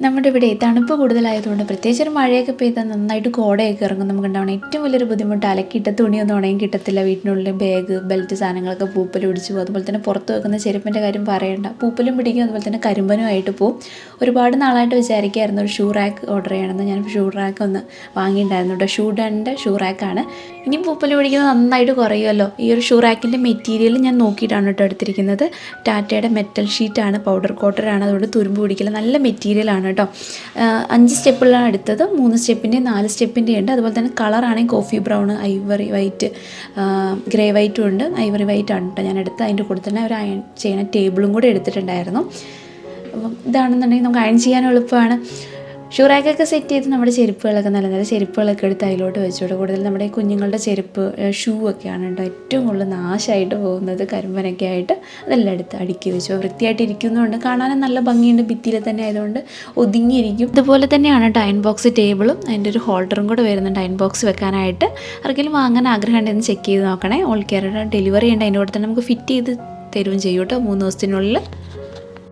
നമ്മുടെ ഇവിടെ തണുപ്പ് കൂടുതലായതുകൊണ്ട് പ്രത്യേകിച്ച് ഒരു മഴയൊക്കെ പെയ്താൽ നന്നായിട്ട് കോടയൊക്കെ ഇറങ്ങും. നമുക്ക് ഉണ്ടാവണം ഏറ്റവും വലിയൊരു ബുദ്ധിമുട്ട് അലക്കിയിട്ട തുണിയൊന്നും ഉണങ്ങി കിട്ടത്തില്ല. വീട്ടിനുള്ളിൽ ബാഗ്, ബെൽറ്റ് സാധനങ്ങളൊക്കെ പൂപ്പൽ പിടിച്ച് പോകും. അതുപോലെ തന്നെ പുറത്ത് വെക്കുന്ന ചെരുപ്പിൻ്റെ കാര്യം പറയേണ്ട, പൂപ്പലും പിടിക്കും. അതുപോലെ തന്നെ കരിമ്പനുമായിട്ട് പോകും. ഒരുപാട് നാളായിട്ട് വിചാരിക്കുകയായിരുന്നു ഒരു ഷൂ റാക്ക് ഓർഡർ ചെയ്യണമെന്ന്. ഞാൻ ഷൂ റാക്ക് ഒന്ന് വാങ്ങിയിട്ടുണ്ടായിരുന്നു കേട്ടോ. ഷൂഡൻ്റെ ഷൂ റാക്കാണ്. ഇനിയും പൂപ്പൽ പിടിക്കുന്നത് നന്നായിട്ട് കുറയുമല്ലോ. ഈ ഒരു ഷൂ റാക്കിൻ്റെ മെറ്റീരിയൽ ഞാൻ നോക്കിയിട്ടാണ് കേട്ടോ എടുത്തിരിക്കുന്നത്. ടാറ്റയുടെ മെറ്റൽ ഷീറ്റാണ്, പൗഡർ കോട്ടറാണ്, അതുകൊണ്ട് തുരുമ്പ് പിടിക്കില്ല. നല്ല മെറ്റീരിയലാണ് കേട്ടോ. 5 സ്റ്റെപ്പുകളാണ് എടുത്തത്. 3 സ്റ്റെപ്പിൻ്റെയും 4 സ്റ്റെപ്പിൻ്റെയും ഉണ്ട്. അതുപോലെ തന്നെ കളറാണെങ്കിൽ coffee brown, ivory white, grey വൈറ്റും ഉണ്ട്. ഐവറി വൈറ്റ് ആണ് കേട്ടോ ഞാൻ എടുത്ത്. അതിൻ്റെ കൂടെ തന്നെ ഒരു അയൺ ചെയ്യുന്ന ടേബിളും കൂടെ എടുത്തിട്ടുണ്ടായിരുന്നു. അപ്പം ഇതാണെന്നുണ്ടെങ്കിൽ നമുക്ക് അയൺ ചെയ്യാൻ എളുപ്പമാണ്. ഷൂ റാക്കൊക്കെ സെറ്റ് ചെയ്ത് നമ്മുടെ ചെരുപ്പുകളൊക്കെ നല്ല നല്ല ചെരുപ്പുകളൊക്കെ എടുത്ത് അതിലോട്ട് വെച്ചോട്ട്. കൂടുതൽ നമ്മുടെ കുഞ്ഞുങ്ങളുടെ ചെരുപ്പ്, ഷൂ ഒക്കെയാണ് കേട്ടോ ഏറ്റവും കൂടുതൽ നാശമായിട്ട് പോകുന്നത്, കരിമ്പനൊക്കെ ആയിട്ട്. അതെല്ലാം എടുത്ത് അടുക്കി വെച്ചു. വൃത്തിയായിട്ട് ഇരിക്കുന്നതുകൊണ്ട് കാണാനും നല്ല ഭംഗിയുണ്ട്. ഭിത്തിയിൽ തന്നെ ആയതുകൊണ്ട് ഒതുങ്ങിയിരിക്കും. ഇതുപോലെ തന്നെയാണ് കേട്ടോ അയൺ ബോക്സ് ടേബിളും. അതിൻ്റെ ഒരു ഹോൾഡറും കൂടെ വരുന്നുണ്ട് അയൺ ബോക്സ് വെക്കാനായിട്ട്. ആർക്കെങ്കിലും വാങ്ങാൻ ആഗ്രഹം ഉണ്ടെന്ന് ചെക്ക് ചെയ്ത് നോക്കണേ. ഓൾ കേരള ഡെലിവറി ഉണ്ട്. അതിൻ്റെ കൂടെ തന്നെ നമുക്ക് ഫിറ്റ് ചെയ്ത് തരുകയും ചെയ്യും കേട്ടോ 3 ദിവസത്തിനുള്ളിൽ.